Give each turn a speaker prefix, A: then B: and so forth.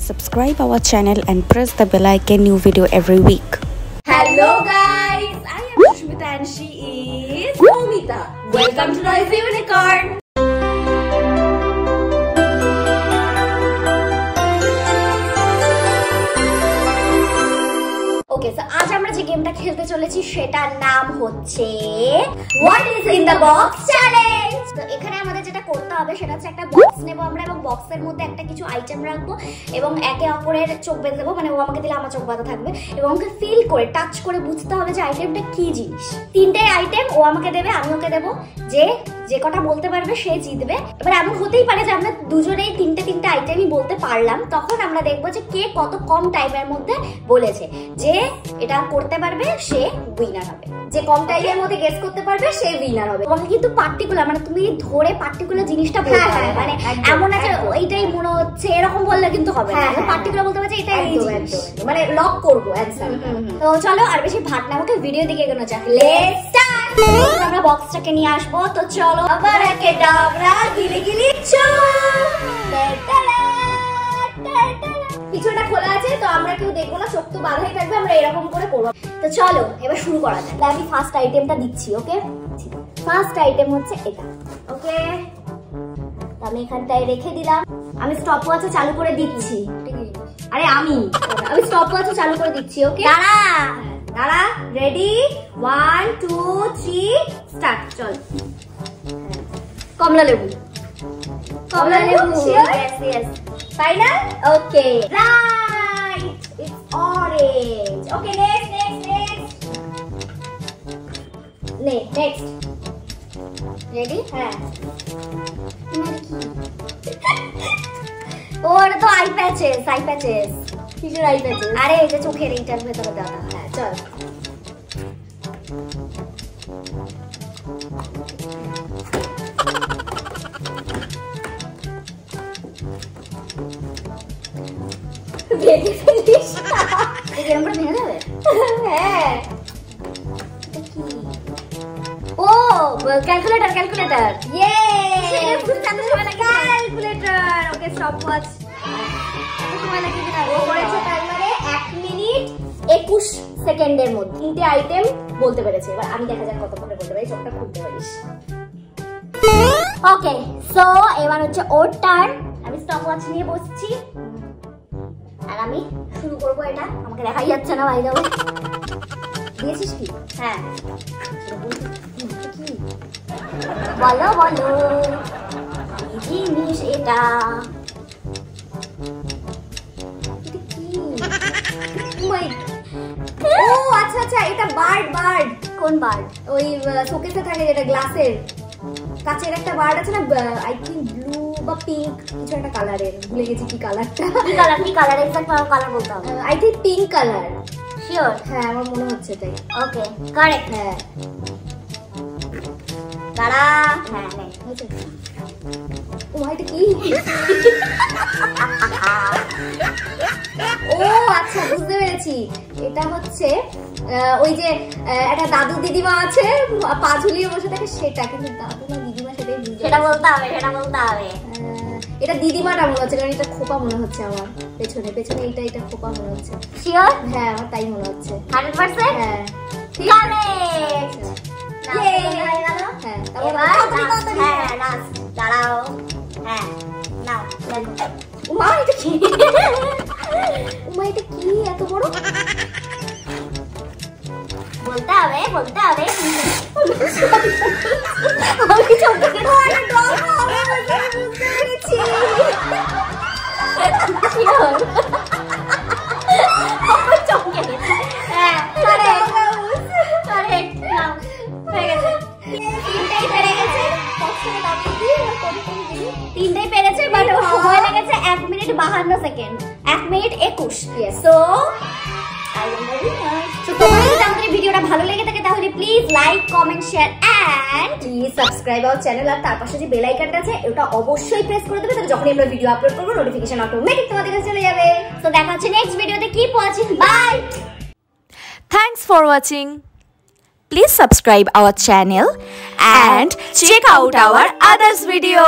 A: Subscribe our channel and press the bell icon. New video every week.
B: Hello guys, I am Sushmita and she is Momita. Welcome to Noisy Unicorn. Okay, so आज আমরা যে গেমটা খেলতে চলেছি সেটার নাম হচ্ছে What is in the box challenge। তো এখানে আমাদের যেটা করতে হবে সেটা হচ্ছে একটা বক্স নেব আমরা এবং বক্সের মধ্যে একটা কিছু আইটেম রাখবো এবং একে অপরের চোখ বেঁধে দেবো, মানে ও আমাকে দিলে আমার চোখ বাঁধা থাকবে এবং ওকে ফিল করে টাচ করে বুঝতে হবে যে আইটেমটা কি জিনিস। তিনটে আইটেম ও আমাকে দেবে, আমি ওকে দেবো, যে কটা বলতে পারবে সে জিতবে। এবার এমন হতেই পারে যে আমরা দুজনেই তিনটে আইটেমই বলতে পারলাম, তখন আমরা দেখবো যে কে কত কম টাইমের মধ্যে বলেছে। যে এটা করতে পারবে সে উইনার হবে, যে কম টাইমের মধ্যে গেস করতে পারবে সে উইনার হবে। তোমাকে কিন্তু পার্টিকুলার, মানে তুমি ধরে পার্টিকুলার জিনিসটা বলতে হবে, মানে এমন আছে এইটাই মনে হচ্ছে এরকম বললে কিন্তু হবে না, পার্টিকুলার বলতে হবে যে এটাই জিনিস, মানে লক করব অ্যানসার। তো চলো আর বেশি ভাট না, আমাকে ভিডিও দিকে এগোনো যাক। Let's start. আমরা বক্সটাকে নিয়ে আসবো, তো চলো আবার একে ডাবরা গিলি গিলি চো। পিছনটা খোলা আছে তো আমরা কেউ দেখবো না, চোখ তো বাঁধাই থাকবে, আমরা এরকম করে করবো। তো চলো এবার শুরু করা যাক। আমি ফার্স্ট আইটেমটা দিচ্ছি, ওকে? ফার্স্ট আইটেম হচ্ছে এটা, ওকে? আমি এখানটায় রেখে দিলাম, আমি স্টপ ওয়াচও চালু করে দিচ্ছি। আরে আমি স্টপ ওয়াচও চালু করে দিচ্ছি, ওকে? দাঁড়া, রেডি, 1 2 3 স্টার্ট। চল, কমলা লেবু yes yes final okay right it's orange okay next ready হ্যাঁ ওর তো আই প্যাচেস কিসের আই প্যাচেস? আরে এই যে চোখের এইটার ভেতরে দাদা। হ্যাঁ চল, ভেঙে ফেলিস এরকম ভেঙে যাবে। হ্যাঁ ও ক্যালকুলেটর ইয়ে ক্যালকুলেটর ওকে স্টপ ওয়াচ। সময় লাগে কিনা ও করেছে তার মানে 1 মিনিট 21 সেকেন্ডের মধ্যে তিনটে আইটেম বলতে পেরেছে। এবার আমি দেখা যাক কতক্ষণে বলতে পারি, চোখটা খুলতে পারিস। ওকে সো এবার হচ্ছে ওর টার্ন, আমি স্টপ ওয়াচ নিয়ে বসছি আর আমি শুরু করবো। এটা আমাকে দেখাই যাচ্ছে না, ভাই যাবো। দিয়েছিস কি? হ্যাঁ বলো কি জিনিস এটা? ও আচ্ছা এটা বার্ড। কোন বার্ড? ওই শোকেসে থাকে যেটা গ্লাসের কাচের একটা বার্ড আছে না, আই থিংক ব্লু বা পিঙ্ক কিছু একটা কালারের, ভুলে গেছি কি কালারটা। কি কালার এক্সাক্ট কালার বলতে হবে। I think pink colour, sure? হ্যাঁ আমার মনে হচ্ছে তাই। Okay correct. হ্যাঁ দাঁড়া, হ্যাঁ নে হয়েছে। ও এটা কি? ও আচ্ছা বুঝতে পেরেছি, এটা হচ্ছে ওই যে একটা দাদু দিদিমা আছে পা ঝুলিয়ে বসে থাকে সেটা, কিন্তু দাদু না দিদিমা সেটা বলতে হবে। এটা দিদিমাটা মনে হচ্ছে, কারণ এটা খোপা মনে হচ্ছে আমার পেছনে এটা খোপা মনে হচ্ছে। শিওর? হ্যাঁ আমার তাই মনে হচ্ছে 100%। হ্যাঁ ঠিক আছে দাঁড়াও। হ্যাঁ নাও উমা এটা কি এত বড়? বলতে হবে তিনটাই পেরেছে, বাট সময় লেগেছে 1 মিনিট 52 সেকেন্ড, 1 মিনিট 21। সো তোমাদের যদি আমাদের ভিডিওটা ভালো লেগে থাকে তাহলে please like comment share and please subscribe our channel. আর তার পাশে যে বেল আইকনটা আছে ওটা অবশ্যই প্রেস করে দেবে, তাহলে যখনই আমরা ভিডিও আপলোড করব নোটিফিকেশন অটোমেটিক তোমাদের কাছে চলে যাবে। তো দেখা হচ্ছে নেক্সট ভিডিওতে। Keep watching, bye.
A: Thanks for watching. Please subscribe our channel and check out our others video.